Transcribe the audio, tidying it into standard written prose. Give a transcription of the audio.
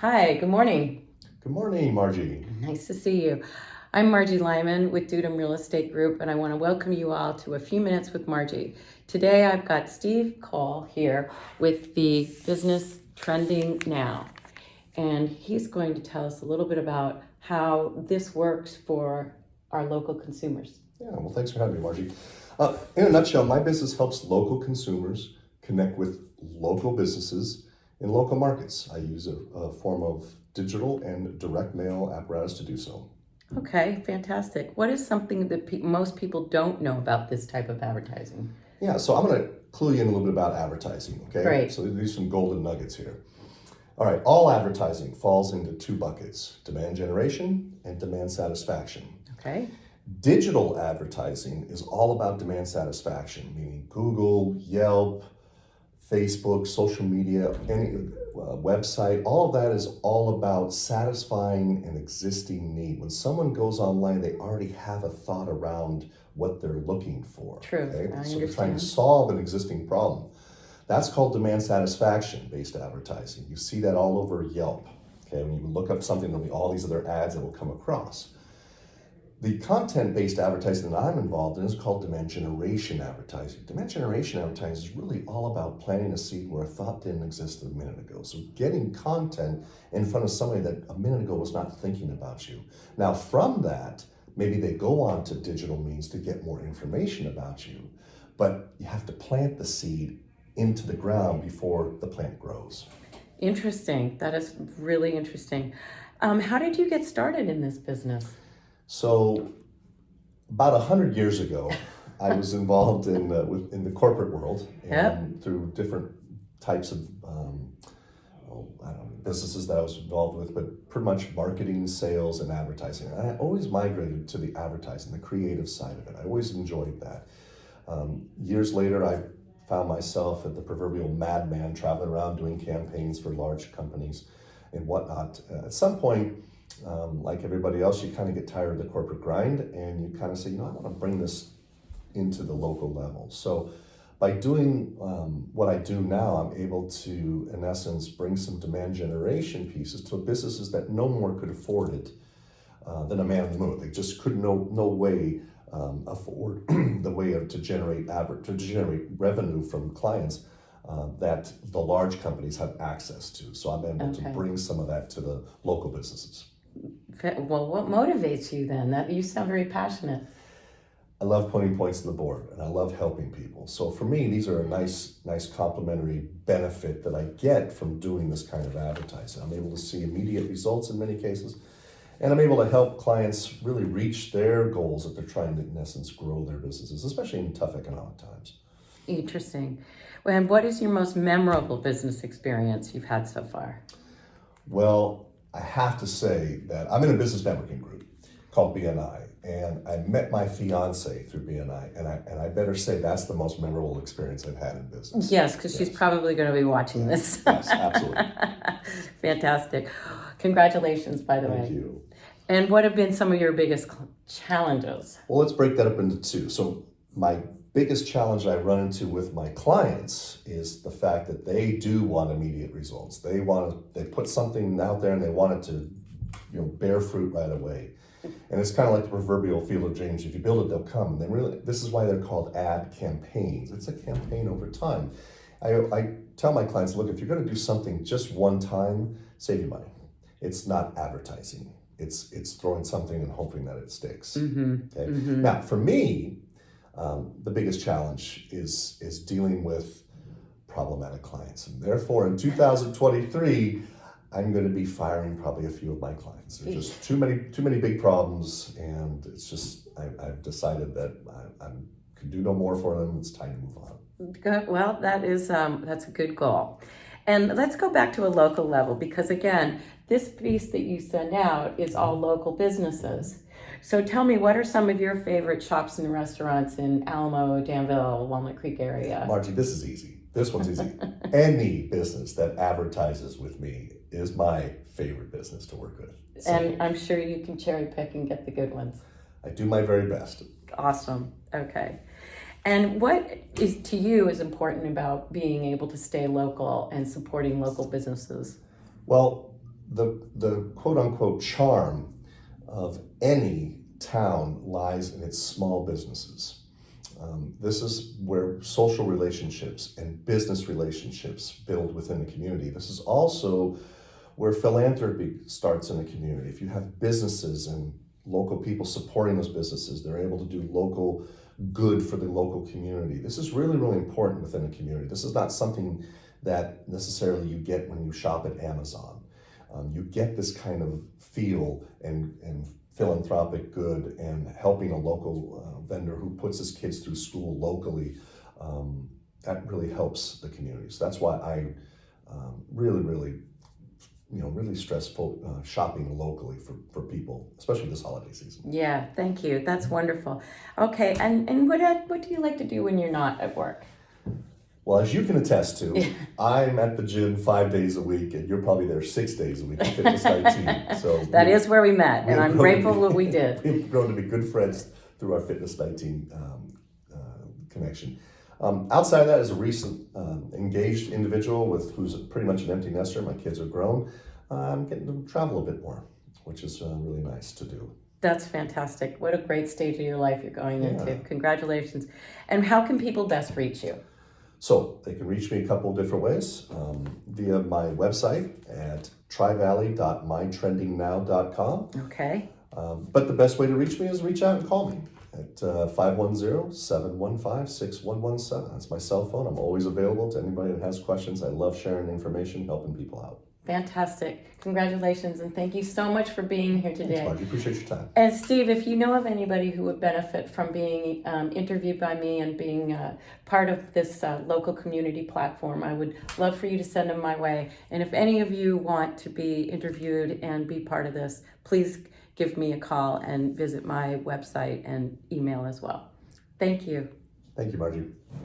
Hi, good morning. Good morning, Margy. Nice to see you. I'm Margy Lyman with Dudum Real Estate Group, and I want to welcome you all to A Few Minutes with Margy. Today I've got Steve Koel here with the business Trending Now, and he's going to tell us a little bit about how this works for our local consumers. Yeah, well, thanks for having me, Margy. In a nutshell, my business helps local consumers connect with local businesses in local markets. I use a form of digital and direct mail apparatus to do so. Okay, fantastic. What is something that most people don't know about this type of advertising? Yeah, so I'm going to clue you in a little bit about advertising, okay? Great. So these are some golden nuggets here. All right, all advertising falls into two buckets: demand generation and demand satisfaction. Okay. Digital advertising is all about demand satisfaction, meaning Google, Yelp, Facebook, social media, any website, all of that is all about satisfying an existing need. When someone goes online, they already have a thought around what they're looking for. True. Okay? I So they're trying to understand. solve an existing problem. That's called demand satisfaction based advertising. You see that all over Yelp. Okay, when you look up something, there'll be all these other ads that will come across. The content-based advertising that I'm involved in is called demand generation advertising. Demand generation advertising is really all about planting a seed where a thought didn't exist a minute ago. So getting content in front of somebody that a minute ago was not thinking about you. Now from that, maybe they go on to digital means to get more information about you, but you have to plant the seed into the ground before the plant grows. Interesting. That is really interesting. How did you get started in this business? So about 100 years ago, I was involved in the corporate world Yep. and through different types of I don't know, businesses that I was involved with, but pretty much marketing, sales, and advertising. And I always migrated to the advertising, the creative side of it. I always enjoyed that. Years later, I found myself at the proverbial madman traveling around doing campaigns for large companies and whatnot. At some point, like everybody else, you kind of get tired of the corporate grind and you kind of say, I want to bring this into the local level. So by doing what I do now, I'm able to, in essence, bring some demand generation pieces to businesses that no more could afford it than a man on the moon. They just could no way afford the way to generate revenue from clients that the large companies have access to. So I'm able to Okay. bring some of that to the local businesses. Well, what motivates you then? That you sound very passionate. I love putting points on the board and I love helping people. So for me, these are a nice complementary benefit that I get from doing this kind of advertising. I'm able to see immediate results in many cases, and I'm able to help clients really reach their goals that they're trying to, in essence, grow their businesses, especially in tough economic times. Interesting. Well, and what is your most memorable business experience you've had so far? Well, I have to say that I'm in a business networking group called BNI, and I met my fiance through BNI, and I better say that's the most memorable experience I've had in business. Yes, because she's probably going to be watching this. Yes, absolutely. Fantastic. Congratulations, by the way. Thank you. And what have been some of your biggest challenges? Well, let's break that up into two. So my biggest challenge I run into with my clients is the fact that they do want immediate results. They put something out there and they want it to, bear fruit right away. And it's kind of like the proverbial field of dreams. If you build it, they'll come. And this is why they're called ad campaigns. It's a campaign over time. I tell my clients, look, if you're going to do something just one time, save your money. It's not advertising. It's throwing something and hoping that it sticks. Mm-hmm. Okay. Mm-hmm. Now, for me, the biggest challenge is dealing with problematic clients, and therefore, in 2023, I'm going to be firing probably a few of my clients. There's just too many big problems, and it's just I've decided that I can do no more for them. It's time to move on. Good. Well, that's a good goal. And let's go back to a local level because again, this piece that you send out is all local businesses. So tell me, what are some of your favorite shops and restaurants in Alamo, Danville, Walnut Creek area? Margie, this is easy. This one's easy. Any business that advertises with me is my favorite business to work with. So And I'm sure you can cherry pick and get the good ones. I do my very best. Awesome. Okay. And what is to you is important about being able to stay local and supporting local businesses? Well, the quote unquote charm of any town lies in its small businesses. This is where social relationships and business relationships build within the community. This is also where philanthropy starts in a community. If you have businesses and local people supporting those businesses, they're able to do local good for the local community. This is really, really important within a community. This is not something that necessarily you get when you shop at Amazon. You get this kind of feel and philanthropic good and helping a local vendor who puts his kids through school locally. That really helps the community. So that's why I really stress shopping locally for people, especially this holiday season. Yeah, thank you. That's wonderful. Okay, and what do you like to do when you're not at work? Well, as you can attest to, I'm at the gym 5 days a week, and you're probably there 6 days a week at Fitness 19. So that is where we met, and I'm grateful that we did. We've grown to be good friends through our Fitness 19 connection. Outside of that, as a recent engaged individual who's pretty much an empty nester, my kids are grown, I'm getting to travel a bit more, which is really nice to do. That's fantastic. What a great stage of your life you're going into. Yeah. Congratulations. And how can people best reach you? So they can reach me a couple of different ways via my website at trivalley.mytrendingnow.com. Okay. But the best way to reach me is reach out and call me at 510-715-6117. That's my cell phone. I'm always available to anybody that has questions. I love sharing information, helping people out. Fantastic. Congratulations, and thank you so much for being here today. Thanks, Margy. Appreciate your time. And Steve, if you know of anybody who would benefit from being interviewed by me and being part of this local community platform, I would love for you to send them my way. And if any of you want to be interviewed and be part of this, please give me a call and visit my website and email as well. Thank you. Thank you, Margy.